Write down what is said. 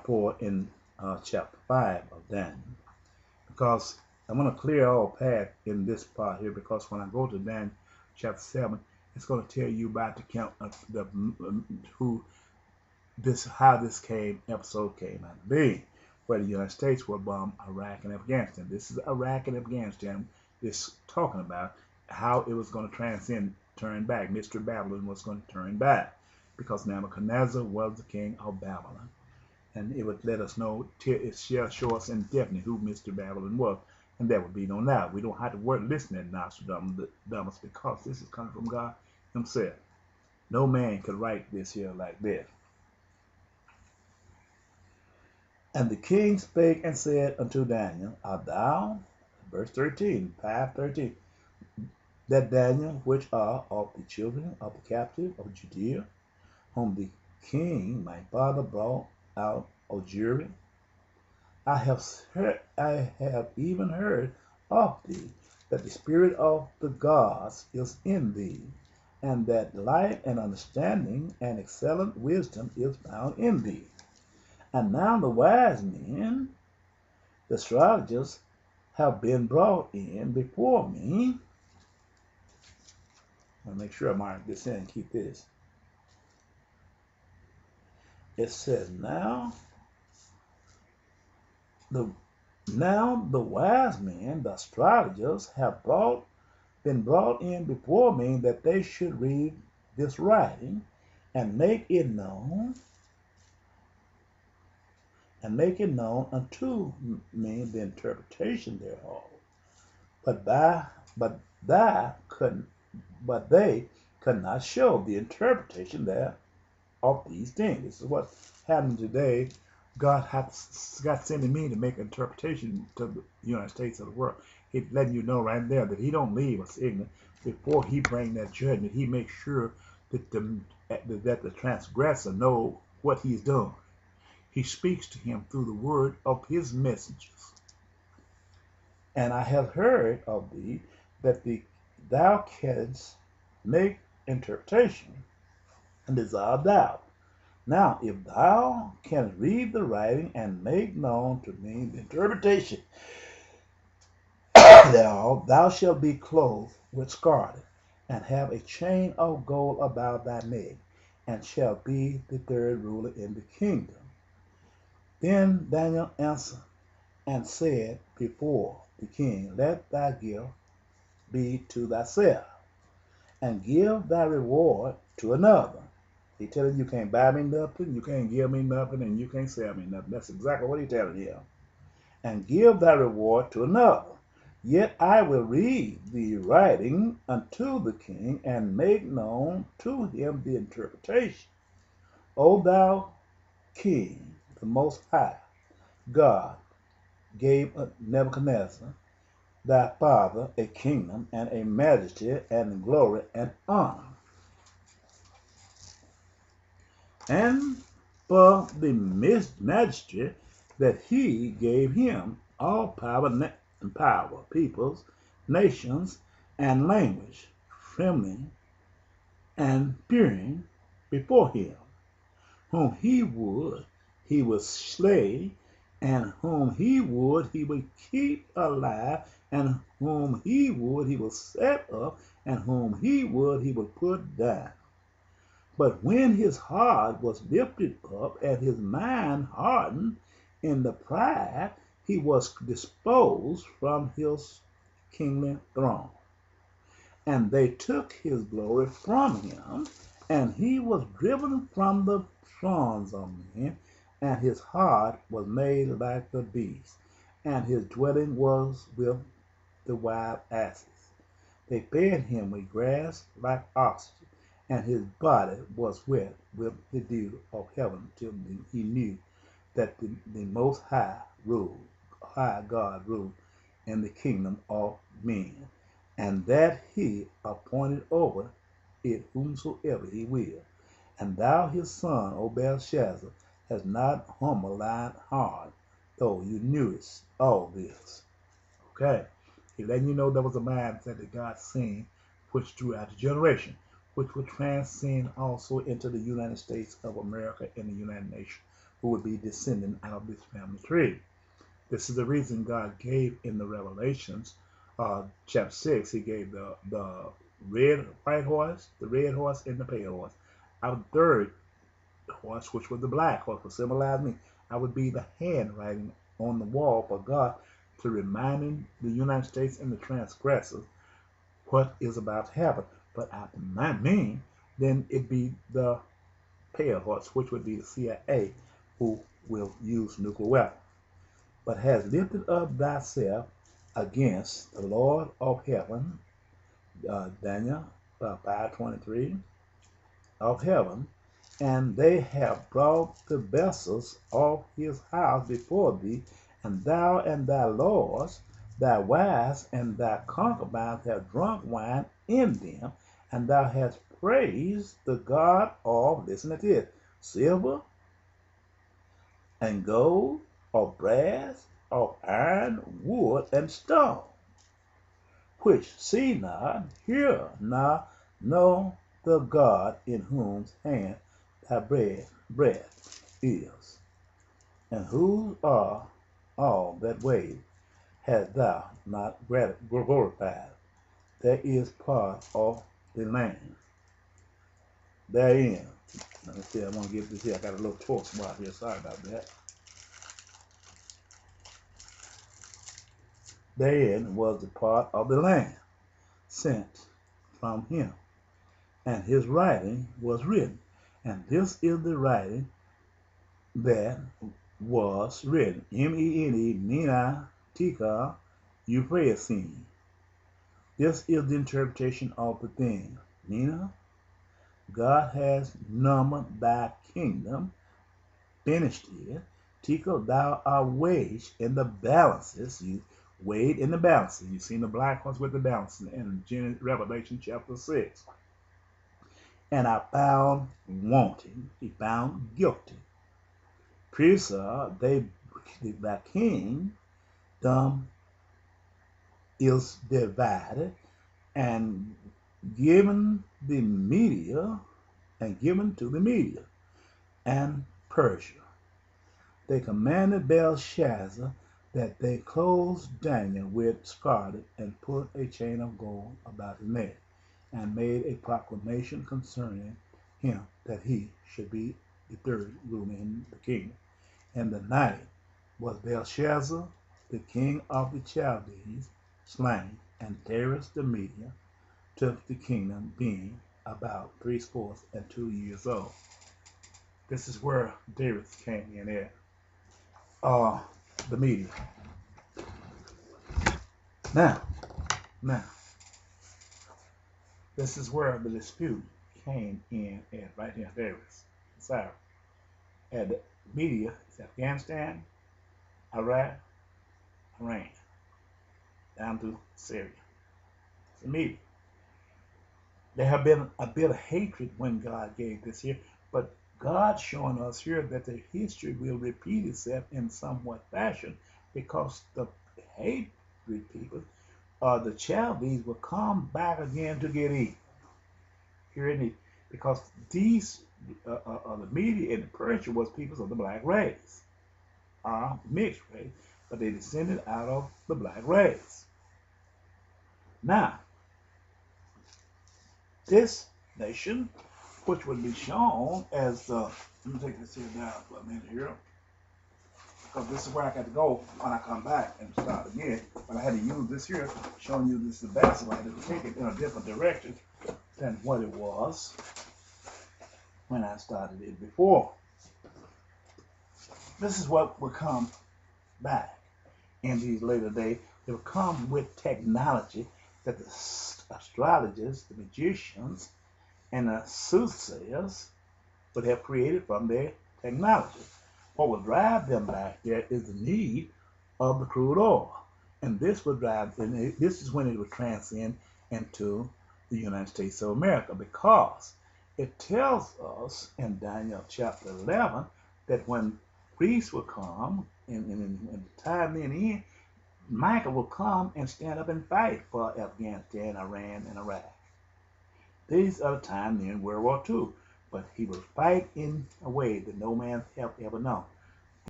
for in chapter 5 of Daniel. Because I'm going to clear all path in this part here, because when I go to Daniel chapter 7, it's going to tell you about the count of who this how this episode came out to be, where the United States will bomb Iraq and Afghanistan. This is Iraq and Afghanistan. It's talking about how it was going to turn back. Mr. Babylon was going to turn back because Nebuchadnezzar was the king of Babylon. And it would let us know, it shall show us indefinitely who Mr. Babylon was, and there would be no doubt. We don't have to work listening to Nostradamus because this is coming from God himself. No man could write this here like this. And the king spake and said unto Daniel, Art thou, verse 13, 5:13, that Daniel, which are of the children of the captive of Judea, whom the king my father brought out of Jewry? I have even heard of thee, that the spirit of the gods is in thee, and that light and understanding and excellent wisdom is found in thee. And now the wise men, the astrologers, have been brought in before me. I'll make sure I mark this in and keep this. It says, now the wise men, the astrologers, have been brought in before me, that they should read this writing and make it known unto me the interpretation thereof. But they could not show the interpretation there of these things. This is what happened today. God got sending me to make interpretation to the United States of the world. He's letting you know right there that he don't leave us ignorant. Before he bring that judgment, he makes sure that the transgressor know what he's done. He speaks to him through the word of his messengers. And I have heard of thee that thou canst make interpretation, and desire thou. Now, if thou canst read the writing and make known to me the interpretation thereof, thou shalt be clothed with scarlet, and have a chain of gold about thy neck, and shalt be the third ruler in the kingdom. Then Daniel answered and said before the king, Let thy gift be to thyself, and give thy reward to another. He telling you can't buy me nothing, you can't give me nothing, and you can't sell me nothing. That's exactly what he's telling you. And give thy reward to another. Yet I will read the writing unto the king, and make known to him the interpretation. O thou king, the most high, God gave Nebuchadnezzar thy father a kingdom, and a majesty, and glory, and honor. And for the majesty that he gave him all power, peoples, nations, and language, trembling and fearing before him. Whom he would slay, and whom he would keep alive, and whom he would set up, and whom he would put down. But when his heart was lifted up, and his mind hardened in the pride, he was disposed from his kingly throne. And they took his glory from him, and he was driven from the sons of men, and his heart was made like a beast, and his dwelling was with the wild asses. They fed him with grass like oxen, and his body was wet with the dew of heaven, till he knew that the Most High God ruled in the kingdom of men, and that he appointed over it whomsoever he will. And thou his son, O Belshazzar, hast not humbled thine heart, though you knewest all this. Okay. He letting you know there was a mindset that God seen, which throughout the generation, which would transcend also into the United States of America and the United Nations, who would be descending out of this family tree. This is the reason God gave in the Revelations, chapter 6, he gave the white horse, the red horse, and the pale horse. Our third horse, which was the black horse, would symbolize me. I would be the handwriting on the wall for God to reminding the United States and the transgressors what is about to happen. But after me, then it'd be the pale horse, which would be the CIA, who will use nuclear weapons. But has lifted up thyself against the Lord of heaven, Daniel 5:23, of heaven, and they have brought the vessels of his house before thee, and thou and thy lords, thy wives, and thy concubines have drunk wine in them, and thou hast praised the God of, listen to this, silver and gold, of brass, of iron, wood, and stone, which see not, hear not, know the God in whose hand thy breath is, and who are all that wait, hast thou not glorified. That is part of the land. Therein. Let me see, I want to get this here. I got a little torch spot here. Sorry about that. Therein was the part of the land sent from him, and his writing was written. And this is the writing that was written. M-E-N-E, Mina, Tika, Euphrasin. This is the interpretation of the thing. Mina, God has numbered thy kingdom, finished it. Tika, thou art weighed in the balances. You weighed in the balances. You've seen the black ones with the balances in Revelation chapter 6. And I found wanting, he found guilty. Prisa, thy kingdom is divided and given the Media, and given to the Media and Persia. They commanded Belshazzar that they clothe Daniel with scarlet and put a chain of gold about his neck, and made a proclamation concerning him that he should be the third ruler in the kingdom. And the night was Belshazzar, the king of the Chaldees, slain, and Darius the Median took the kingdom, being about 62 years old. This is where Darius came in at. The Median. Now, this is where the dispute came in at right here, Darius. Sorry. At the Media, it's Afghanistan, Iraq, Iran, down to Syria. It's the Media. There have been a bit of hatred when God gave this here, but God's showing us here that the history will repeat itself in somewhat fashion, because the hatred people, the Chaldees, will come back again to get even. Here in the, because these the Media and the Persia was peoples of the black race, mixed race, but they descended out of the black race. Now, this nation, which would be shown as let me take this here down for a minute here, because this is where I got to go when I come back and start again. But I had to use this here, showing you this is the best way to take it in a different direction than what it was when I started it before. This is what will come back in these later days. It will come with technology that the astrologers, the magicians, and the soothsayers would have created from their technology. What will drive them back there is the need of the crude oil. And this will drive, and this is when it will transcend into the United States of America, because it tells us in Daniel chapter 11 that when Greece will come, in the time then in, Michael will come and stand up and fight for Afghanistan, Iran, and Iraq. These are the time then World War II. but he will fight in a way that no man's help ever known.